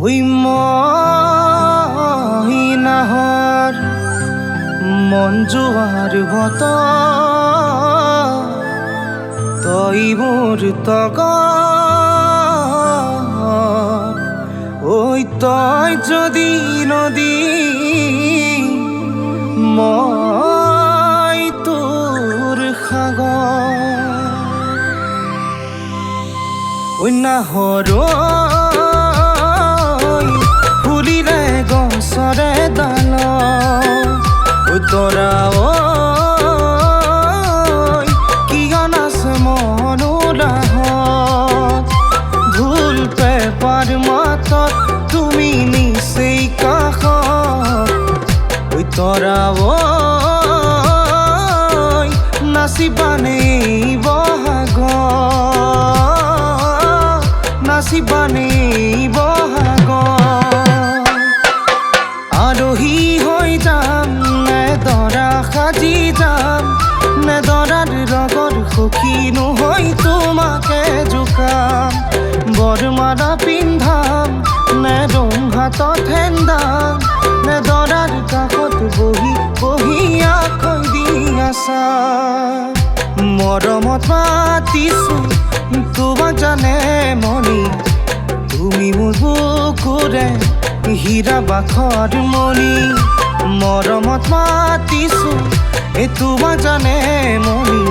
ওই মহিনাহর মন জোয়ার বতর তই মোর তগর ওই তই যদি নদী মই তোর সাগর ওই নাহৰ ফুলিলে গছৰে ডাল ওই তৰা কিয়ন আছে মনোলাহত ভুল পেপাৰ মাতত তুমি নিচেই কাষত ওই তৰা নাচিবানে বহাগত নাচিবানে বহাগত আলহী হৈ যাম নে দৰা সাজি যাম নে দৰাৰ লগৰ সখী নহৈ তোমাকে জোকাম বৰমালা পিন্ধাম নে ৰং হাতত হেন্দাম নে দৰাৰ কাষত বহি বহি আখৈ দি আছা মৰমত মাতিছো তোমাক জানে মনি তুমি মোৰ বুকুৰে হীৰা বাখৰ মনি মৰমত মাতিছো তোমাক জানে মনি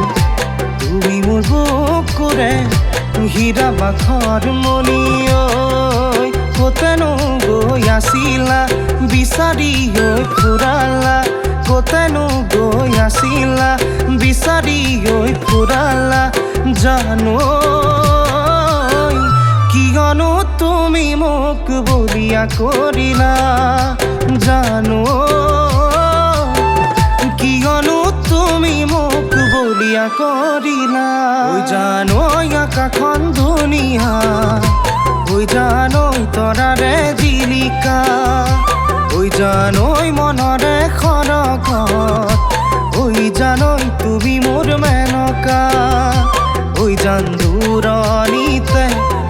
তুমি মোৰ বুকুৰে হীৰা বাখৰ মনি ঐ কতেনো গৈ আছিলা বিচাৰি হৈ ফুৰালা কতেনো গৈ আছিলা বিচাৰি হৈ ফুৰালা জানো কিয়নো তুমি মোক বলিয়া কৰিলা জানো কিয়নো তুমি মোক বলিয়া কৰিলা ঐ জানো আকাশখন ধুনীয়া ঐ জানো তৰাৰে জিলিকা ঐ জানো মনৰে খৰকত ঐ জানো তুমি মোৰ মেনকা ঐ জান দূৰণিতে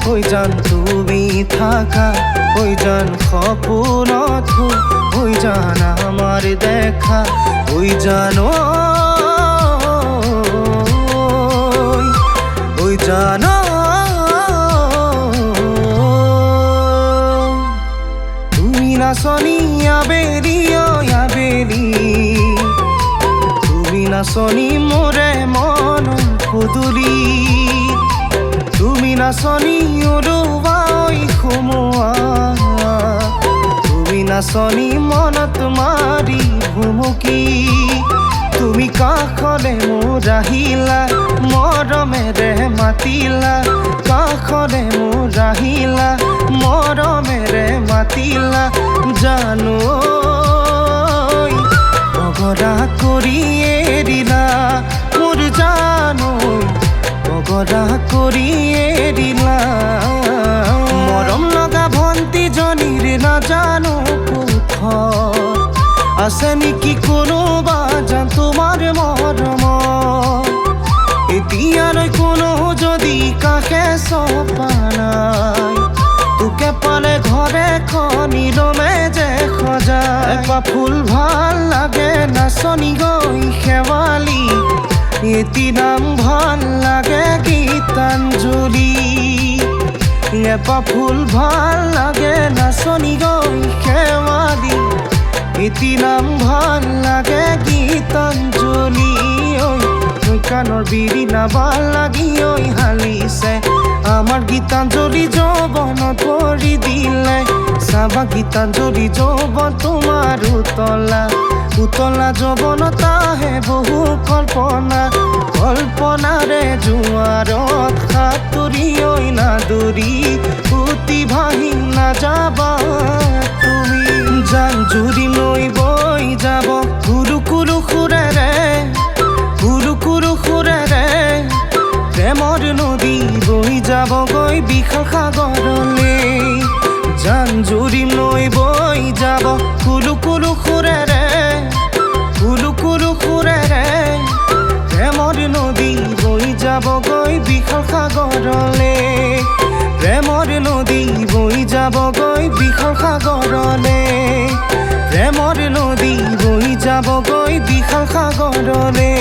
ঐ জান তুমি থাকা ঐ জান সপোনত ঐ জান আমার দেখা ঐ জানো ঐ জানো তুমি নাচনি আবেলি আবেলি তুমি নাচনি মোৰে মন পদূলি তুমি নাচনি উৰুৱাই সোমোৱা তুমি নাচনি মনত মাৰি ভুমুকি তুমি কাষলে মোৰ আহিলা মৰমেৰে মাতিলা কাষলে মোৰ আহিলা মৰমেৰে মাতিলা জানো অগৰা কৰি এৰিলা মোৰ জানো অগৰা কৰি এৰিলা মৰম লগা ভণ্টিজনীৰ নাজানো কোঠ আছে নেকি কোনোবা জান তোমাৰ মৰম এতিয়ালৈ কোনো যদি কাষে চপা নাই তোকে পালে ঘৰে খনিলমে যে সজায় এপাহ ফুল ভাল লাগে নাচনি গৈ শেৱালি এটি নাম ভাল লাগে গীতাঞ্জলি এপাহ ফুল ভাল লাগে নাচনি গৈ শেৱালি এটি নাম ভাল লাগে গীতাঞ্জলি ঐ কাণৰ বিৰি নাবাল লাগি ঐ হালিছে আমার গীতাঞ্জলি যৌবনত ভৰি দিলে চাবা গীতাঞ্জলি যৌবন তোমাৰ উতলা উতলা যৌবনত আহে বহু কল্পনা কল্পনাৰে জোৱাৰত সাঁতুৰি ঐ নাদুৰি উটি ভাহি নাযাবা তুমি জান জুৰি নৈ বৈ যাব কুৰু কুৰু সুৰেৰে কুৰু কুৰু সুৰেৰে প্ৰেমৰ নদী বৈ যাবগৈ বিশাল সাগৰলে জান জুৰি নৈ বৈ যাব কুলু কুলু সুৰেৰে কুলু কুলু সুৰেৰে প্ৰেমৰ নদী বৈ যাবগৈ বিশাল সাগৰলে প্ৰেমৰ নদী বৈ যাবগৈ বিশাল সাগৰলে প্ৰেমৰ নদী বৈ যাবগৈ বিশাল সাগৰলে